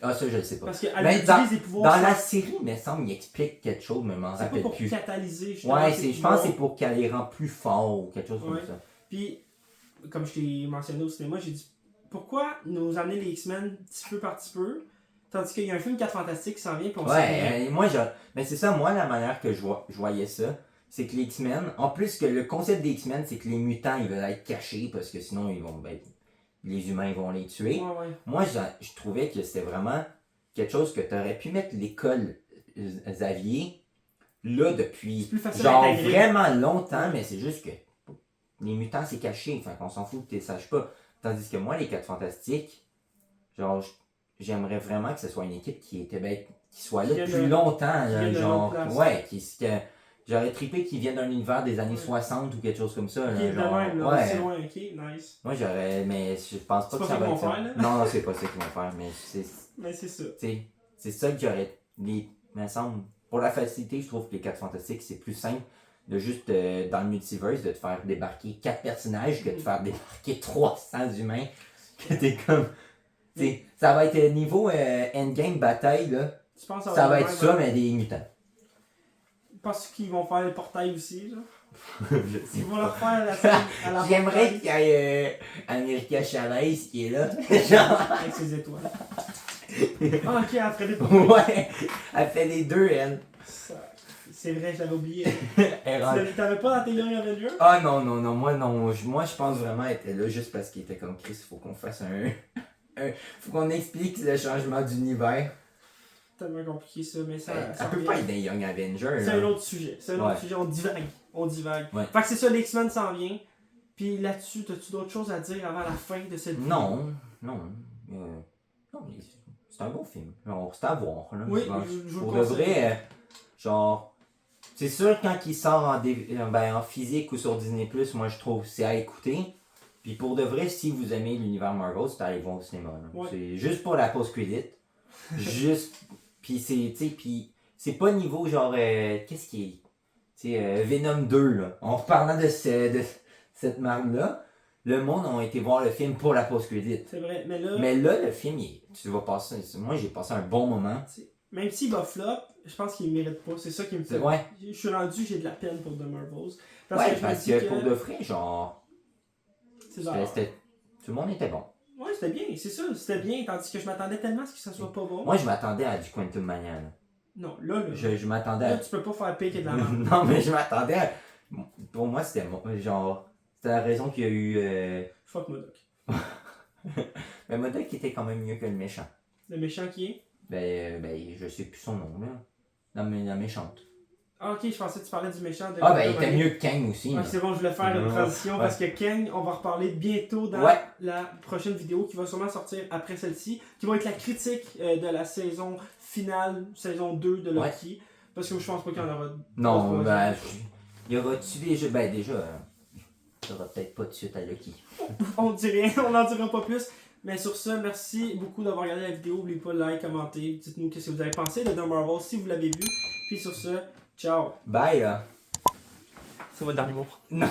ah, ça, je le sais pas. Parce qu'elle Ben, utilise les pouvoirs. Dans sans- la série, il me semble, il explique quelque chose, mais je m'en C'est pas rappelle pour plus. catalyser justement. Ouais, ces je pense que c'est pouvoirs. pour qu'elle les rend plus forts ou quelque chose Ouais. comme ça. Puis, comme je t'ai mentionné au cinéma, j'ai dit pourquoi nous amener les X-Men petit peu par petit peu, Tandis qu'il y a un film 4 Fantastiques qui s'en vient, puis on Ouais, moi, mais c'est ça, moi, la manière que je voyais ça, c'est que les X-Men, en plus que le concept des X-Men, c'est que les mutants, ils veulent être cachés, parce que sinon, les humains, ils vont les tuer. Ouais. Moi, je trouvais que c'était vraiment quelque chose que tu aurais pu mettre l'école Xavier là depuis genre vraiment longtemps, mais c'est juste que les mutants, c'est caché, enfin qu'on s'en fout que tu ne saches pas. Tandis que moi, les 4 Fantastiques, genre, j'aimerais vraiment que ce soit une équipe qui soit là depuis longtemps. Là, genre, ouais, j'aurais trippé qu'ils viennent d'un univers des années 60 ou quelque chose comme ça. Là, genre, même, là, c'est loin, ok, nice. Moi, mais je pense pas que ça va être ça. Non, c'est pas ça qu'ils vont faire, mais c'est ça. C'est ça que j'aurais. Me semble, pour la facilité, je trouve que les 4 Fantastiques, c'est plus simple de juste, dans le multiverse, de te faire débarquer 4 personnages que de faire débarquer 300 humains. Que t'es comme. Ça va être niveau endgame bataille, là. Tu penses ça va être ça, mais des mutants. Parce qu'ils vont faire le portail aussi, genre. Ils vont leur faire à la J'aimerais qu'il y ait America Chavez qui est là. Genre. Avec ses étoiles. Ah, ok, elle ferait des portails. Ouais, elle fait les deux, elle. C'est vrai, je l'avais oublié. T'avais pas dans tes Young Avengers? Ah non, moi je pense vraiment qu'elle était là juste parce qu'il était comme Chris, faut qu'on fasse faut qu'on explique le changement d'univers. C'est tellement compliqué ça, mais ça. Ça peut pas être des Young Avengers. C'est un autre sujet. On divague. Ouais. Fait que c'est ça, les X-Men s'en vient. Puis là-dessus, t'as-tu d'autres choses à dire avant la fin de cette vidéo? Non, c'est un bon film. Genre, c'est à voir. Là. Oui, je pour de vrai, genre. C'est sûr, quand il sort en physique ou sur Disney+, moi je trouve c'est à écouter. Puis pour de vrai, si vous aimez l'univers Marvel, c'est à aller voir au cinéma. Ouais. C'est juste pour la post-credit. Juste. Puis c'est pas niveau genre. Qu'est-ce qui est. C'est Venom 2, là. En reparlant de cette marque-là, le monde a été voir le film pour la post-credit. C'est vrai, mais là, le film, tu vas passer. Moi, j'ai passé un bon moment. Même s'il va flop, je pense qu'il mérite pas. C'est ça qui me fait. Ouais. Je suis rendu, j'ai de la peine pour The Marvels. Parce que pour de vrai, genre. Tout le monde était bon. Ouais, c'était bien, c'est ça, c'était bien. Tandis que je m'attendais tellement à ce que ça soit pas bon. Moi, je m'attendais à du Quantum Mania. Là. Non, là. Je m'attendais à. Là, tu peux pas faire piquer de la merde. Non, mais je m'attendais à. Pour moi, c'était genre. C'était la raison qu'il y a eu. Fuck Modok. Mais Modok était quand même mieux que le méchant. Le méchant qui est? Ben, je sais plus son nom, là. Non, mais la méchante. Ah, ok, je pensais que tu parlais du méchant. Il était mieux que Kang aussi. Ah, c'est bon, je voulais faire une transition parce que Kang, on va reparler bientôt dans la prochaine vidéo qui va sûrement sortir après celle-ci, qui va être la critique de la saison finale, saison 2 de Loki. Parce que je pense pas qu'il y en aura. Non, il y aura-tu déjà. Ben, déjà, il y aura peut-être pas de suite à Loki. On dit rien, on n'en dira pas plus. Mais sur ce, merci beaucoup d'avoir regardé la vidéo. N'oubliez pas de like, commenter. Dites-nous qu'est-ce que vous avez pensé de The Marvel si vous l'avez vu. Puis sur ce, ciao. Bye. C'est mon dernier mot. Non.